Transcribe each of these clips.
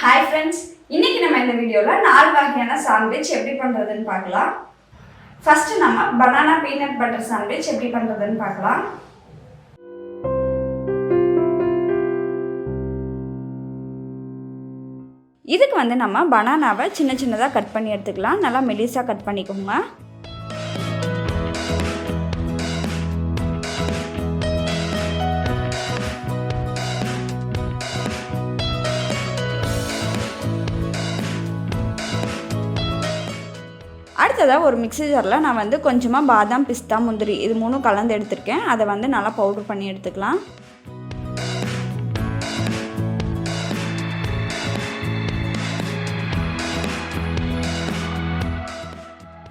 Hi friends, இன்னைக்கு நம்ம இந்த வீடியோல 4 வகையான சாண்ட்விச் எப்படி பண்றதுன்னு பார்க்கலாம். First நம்ம banana peanut butter sandwich எப்படி பண்றதுன்னு பார்க்கலாம். இதுக்கு வந்து நம்ம பனானாவை சின்ன சின்னதா கட் பண்ணி எடுத்துக்கலாம். நல்லா மெலிசா கட் பண்ணிக்கோங்க. அடுத்ததாக ஒரு மிக்ஸி ஜாரில் நான் வந்து கொஞ்சமாக பாதாம் பிஸ்தா முந்திரி இது மூணும் கலந்து எடுத்துருக்கேன். அதை வந்து நல்லா பவுடர் பண்ணி எடுத்துக்கலாம்.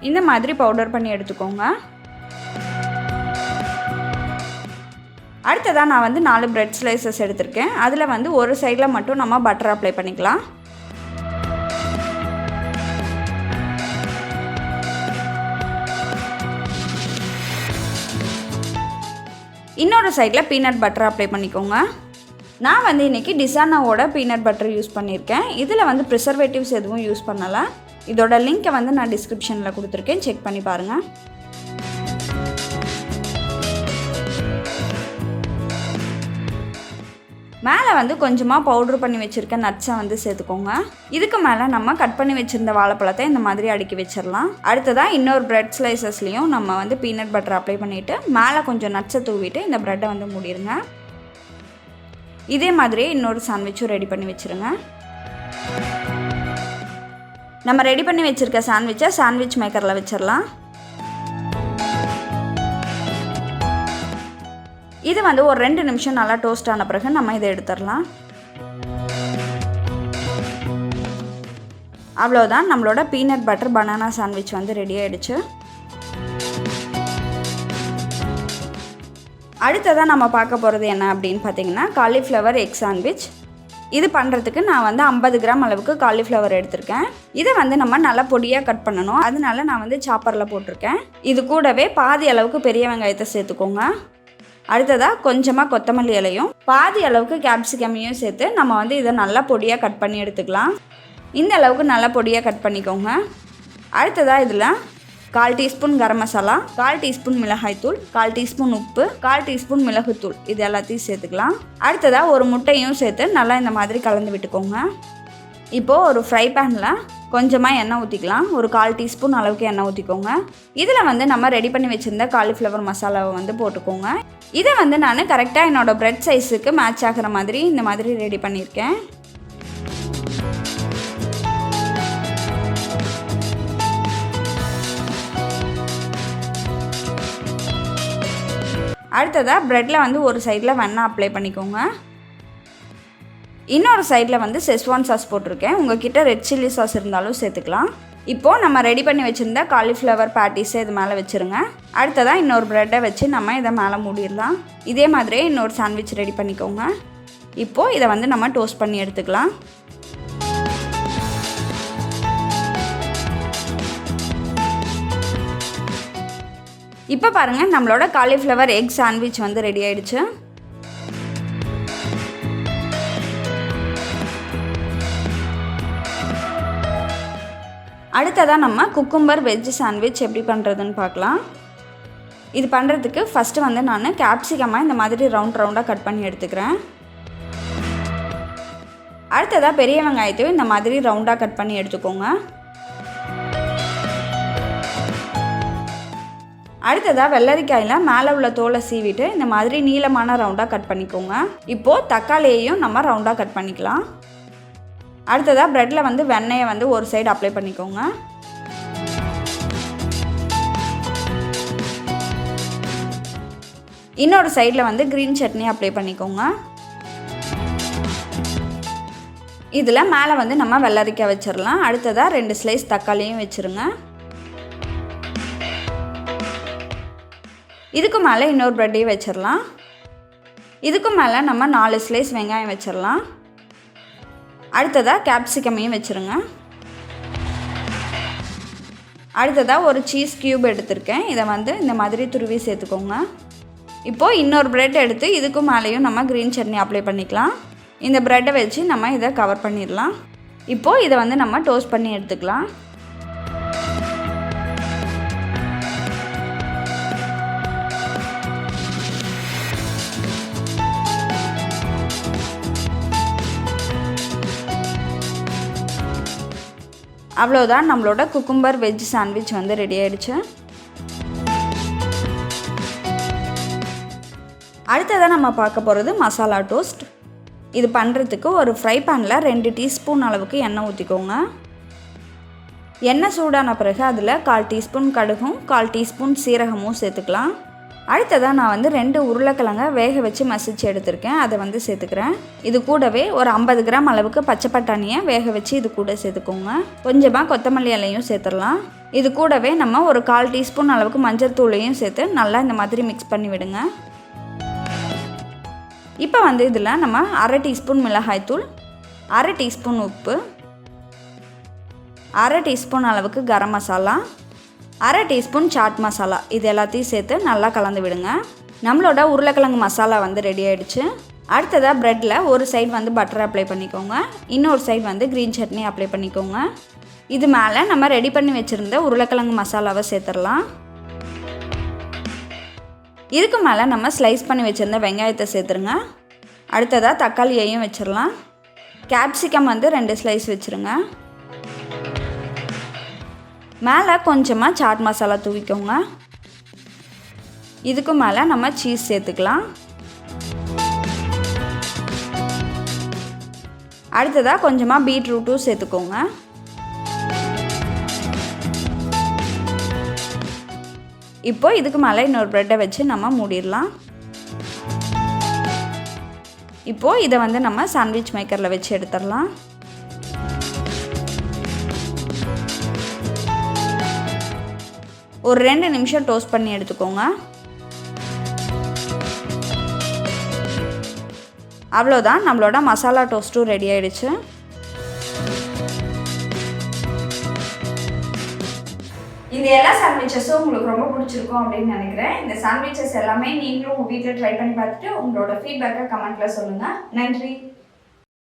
இந்த மாதிரி பவுடர் பண்ணி எடுத்துக்கோங்க. அடுத்ததாக நான் வந்து 4 பிரெட் ஸ்லைசஸ் எடுத்திருக்கேன். அதில் வந்து ஒரு சைடில் மட்டும் நம்ம பட்டர் அப்ளை பண்ணிக்கலாம். இன்னொரு சைடில் பீனட் பட்டர் அப்ளை பண்ணிக்கோங்க. நான் வந்து இன்றைக்கி டிசானாவோட பீனட் பட்டர் யூஸ் பண்ணியிருக்கேன். இதில் வந்து ப்ரிசர்வேட்டிவ்ஸ் எதுவும் யூஸ் பண்ணலை. இதோட லிங்க்கை வந்து நான் டிஸ்கிரிப்ஷனில் கொடுத்துருக்கேன், செக் பண்ணி பாருங்கள். மேலே வந்து கொஞ்சமாக பவுட்ரு பண்ணி வச்சுருக்க நட்ஸை வந்து சேர்த்துக்கோங்க. இதுக்கு மேலே நம்ம கட் பண்ணி வச்சுருந்த வாழைப்பழத்தை இந்த மாதிரி அடுக்கி வச்சிடலாம். அடுத்ததாக இன்னொரு பிரெட் ஸ்லைசஸ்லேயும் நம்ம வந்து பீனட் பட்டர் அப்ளை பண்ணிவிட்டு மேலே கொஞ்சம் நட்ஸை தூவிட்டு இந்த ப்ரெட்டை வந்து மூடிடுங்க. இதே மாதிரியே இன்னொரு சாண்ட்விச்சும் ரெடி பண்ணி வச்சுருங்க. நம்ம ரெடி பண்ணி வச்சுருக்க சாண்ட்விச்சை சாண்ட்விச் மேக்கரில் வச்சிடலாம். இது வந்து ஒரு 2 நிமிஷம் நல்லா டோஸ்ட் ஆன பிறகு நம்ம இதை எடுத்துடலாம். அவ்வளோதான், நம்மளோட பீனட் பட்டர் பனானா சாண்ட்விச் வந்து ரெடி ஆகிடுச்சு. அடுத்ததாக நம்ம பார்க்க போகிறது என்ன அப்படின்னு பார்த்தீங்கன்னா காலிஃப்ளவர் எக் சாண்ட்விச். இது பண்ணுறதுக்கு நான் வந்து 50 கிராம் அளவுக்கு காலிஃப்ளவர் எடுத்திருக்கேன். இதை வந்து நம்ம நல்லா பொடியாக கட் பண்ணணும். அதனால நான் வந்து சாப்பரில் போட்டிருக்கேன். இது கூடவே பாதி அளவுக்கு பெரிய வெங்காயத்தை சேர்த்துக்கோங்க. அடுத்ததாக கொஞ்சமாக கொத்தமல்லி இலையும் பாதி அளவுக்கு கேப்சிகமையும் சேர்த்து நம்ம வந்து இதை நல்லா பொடியாக கட் பண்ணி எடுத்துக்கலாம். இந்த அளவுக்கு நல்லா பொடியாக கட் பண்ணிக்கோங்க. அடுத்ததாக இதில் 1/4 டீஸ்பூன் கரம் மசாலா, 1/4 டீஸ்பூன் மிளகாய்த்தூள், 1/4 டீஸ்பூன் உப்பு, 1/4 டீஸ்பூன் மிளகுத்தூள் இது எல்லாத்தையும் சேர்த்துக்கலாம். அடுத்ததாக ஒரு முட்டையும் சேர்த்து நல்லா இந்த மாதிரி கலந்து விட்டுக்கோங்க. இப்போது ஒரு ஃப்ரை பேனில் கொஞ்சமாக எண்ணெய் ஊற்றிக்கலாம். ஒரு 1/4 டீஸ்பூன் அளவுக்கு எண்ணெய் ஊற்றிக்கோங்க. இதில் வந்து நம்ம ரெடி பண்ணி வச்சுருந்த காலிஃப்ளவர் மசாலாவை வந்து போட்டுக்கோங்க. இதை வந்து நான் கரெக்டாக என்னோடய பிரெட் சைஸுக்கு மேட்ச் ஆகிற மாதிரி இந்த மாதிரி ரெடி பண்ணியிருக்கேன். அடுத்ததாக ப்ரெட்டில் வந்து ஒரு சைடில் வெண்ணெய் அப்ளை பண்ணிக்கோங்க. இன்னொரு சைடில் வந்து செஸ்வான் சாஸ் போட்டிருக்கேன். உங்கள்கிட்ட ரெட் சில்லி சாஸ் இருந்தாலும் சேர்த்துக்கலாம். இப்போது நம்ம ரெடி பண்ணி வச்சுருந்த காலிஃப்ளவர் பேட்டிஸை இது மேலே வச்சுருங்க. அடுத்ததாக இன்னொரு ப்ரெட்டை வச்சு நம்ம இதை மேலே மூடிடலாம். இதே மாதிரியே இன்னொரு சாண்ட்விச் ரெடி பண்ணிக்கோங்க. இப்போது இதை வந்து நம்ம டோஸ்ட் பண்ணி எடுத்துக்கலாம். இப்போ பாருங்கள், நம்மளோட காலிஃப்ளவர் எக் சாண்ட்விச் வந்து ரெடி ஆகிடுச்சு. அடுத்ததாக நம்ம குக்கும்பர் வெஜ் சாண்ட்விச் எப்படி பண்ணுறதுன்னு பார்க்கலாம். இது பண்ணுறதுக்கு ஃபஸ்ட்டு வந்து நான் கேப்சிகமாக இந்த மாதிரி ரவுண்டாக கட் பண்ணி எடுத்துக்கிறேன். அடுத்ததாக பெரிய வெங்காயத்தையும் இந்த மாதிரி ரவுண்டாக கட் பண்ணி எடுத்துக்கோங்க. அடுத்ததாக வெள்ளரிக்காயில் மேலே உள்ள தோலை சீவிட்டு இந்த மாதிரி நீளமான ரவுண்டாக கட் பண்ணிக்கோங்க. இப்போது தக்காளியையும் நம்ம ரவுண்டாக கட் பண்ணிக்கலாம். அடுத்ததாக ப்ரெட்டில் வந்து வெண்ணெயை வந்து ஒரு சைடு அப்ளை பண்ணிக்கோங்க. இன்னொரு சைடில் வந்து க்ரீன் சட்னி அப்ளை பண்ணிக்கோங்க. இதில் மேலே வந்து நம்ம வெள்ளரிக்காய் வச்சிடலாம். அடுத்ததாக 2 ஸ்லைஸ் தக்காளியும் வச்சுருங்க. இதுக்கு மேலே இன்னொரு ப்ரெட்டையும் வச்சிடலாம். இதுக்கு மேலே நம்ம 4 ஸ்லைஸ் வெங்காயம் வச்சிடலாம். அடுத்ததாக கேப்சிகமையும் வச்சுருங்க. அடுத்ததாக ஒரு சீஸ் க்யூப் எடுத்திருக்கேன். இதை வந்து இந்த மாதிரி துருவி சேர்த்துக்கோங்க. இப்போது இன்னொரு ப்ரெட் எடுத்து இதுக்கும் மேலேயும் நம்ம க்ரீன் சட்னி அப்ளை பண்ணிக்கலாம். இந்த ப்ரெட்டை வச்சு நம்ம இதை கவர் பண்ணிடலாம். இப்போது இதை வந்து நம்ம டோஸ்ட் பண்ணி எடுத்துக்கலாம். அவ்வளோதான், நம்மளோட குக்கும்பர் வெஜ் சாண்ட்விச் வந்து ரெடி ஆகிடுச்சு. அடுத்ததாக நம்ம பார்க்க போகிறது மசாலா டோஸ்ட். இது பண்ணுறதுக்கு ஒரு ஃப்ரை பேனில் 2 டீஸ்பூன் அளவுக்கு எண்ணெய் ஊற்றிக்கோங்க. எண்ணெய் சூடான பிறகு அதில் 1/4 டீஸ்பூன் கடுகும் 1/4 டீஸ்பூன் சீரகமும் சேர்த்துக்கலாம். அடுத்ததாக நான் வந்து 2 உருளைக்கிழங்க வேக வச்சு மசிச்சு எடுத்திருக்கேன், அதை வந்து சேர்த்துக்கிறேன். இது கூடவே ஒரு 50 கிராம் அளவுக்கு பச்சை பட்டாணியை வேக வச்சு இது கூட சேர்த்துக்கோங்க. கொஞ்சமாக கொத்தமல்லி இலையும் சேர்த்துடலாம். இது கூடவே நம்ம ஒரு 1/4 டீஸ்பூன் அளவுக்கு மஞ்சள் தூளையும் சேர்த்து நல்லா இந்த மாதிரி மிக்ஸ் பண்ணி விடுங்க. இப்போ வந்து இதில் நம்ம 1/2 டீஸ்பூன் மிளகாய்த்தூள், 1/2 டீஸ்பூன் உப்பு, 1/2 டீஸ்பூன் அளவுக்கு கரம் மசாலா, 1/2 டீஸ்பூன் சாட் மசாலா இது எல்லாத்தையும் சேர்த்து நல்லா கலந்து விடுங்க. நம்மளோட உருளைக்கிழங்கு மசாலா வந்து ரெடி ஆகிடுச்சு. அடுத்ததாக ப்ரெட்டில் ஒரு சைடு வந்து பட்டர் அப்ளை பண்ணிக்கோங்க, இன்னொரு சைடு வந்து க்ரீன் சட்னி அப்ளை பண்ணிக்கோங்க. இது மேலே நம்ம ரெடி பண்ணி வச்சுருந்த உருளைக்கிழங்கு மசாலாவை சேர்த்துடலாம். இதுக்கு மேலே நம்ம ஸ்லைஸ் பண்ணி வச்சுருந்த வெங்காயத்தை சேர்த்துருங்க. அடுத்ததாக தக்காளியையும் வச்சிடலாம். கேப்சிகம் வந்து 2 ஸ்லைஸ் வச்சுருங்க. மேலே கொஞ்சமாக சாட் மசாலா தூவிக்கோங்க. இதுக்கு மேலே நம்ம சீஸ் சேர்த்துக்கலாம். அடுத்ததாக கொஞ்சமாக பீட்ரூட்டும் சேர்த்துக்கோங்க. இப்போ இதுக்கு மேலே இன்னொரு ப்ரெட்டை வச்சு நம்ம மூடிடலாம். இப்போது இதை வந்து நம்ம சாண்ட்விச் மேக்கரில் வச்சு எடுத்துடலாம். ஒரு 2 நிமிஷம் டோஸ்ட் பண்ணி எடுத்துக்கோங்க. அவ்வளோதான், நம்மளோட மசாலா டோஸ்ட்டும் ரெடி ஆகிடுச்சு. இந்த எல்லா சாண்ட்விச்சஸும் உங்களுக்கு ரொம்ப பிடிச்சிருக்கும் அப்படின்னு நினைக்கிறேன். இந்த சாண்ட்விச்சஸ் எல்லாமே நீங்களும் உங்கள் வீட்டில் ட்ரை பண்ணி பார்த்துட்டு உங்களோட ஃபீட்பேக்கை கமெண்ட்டில் சொல்லுங்கள். நன்றி.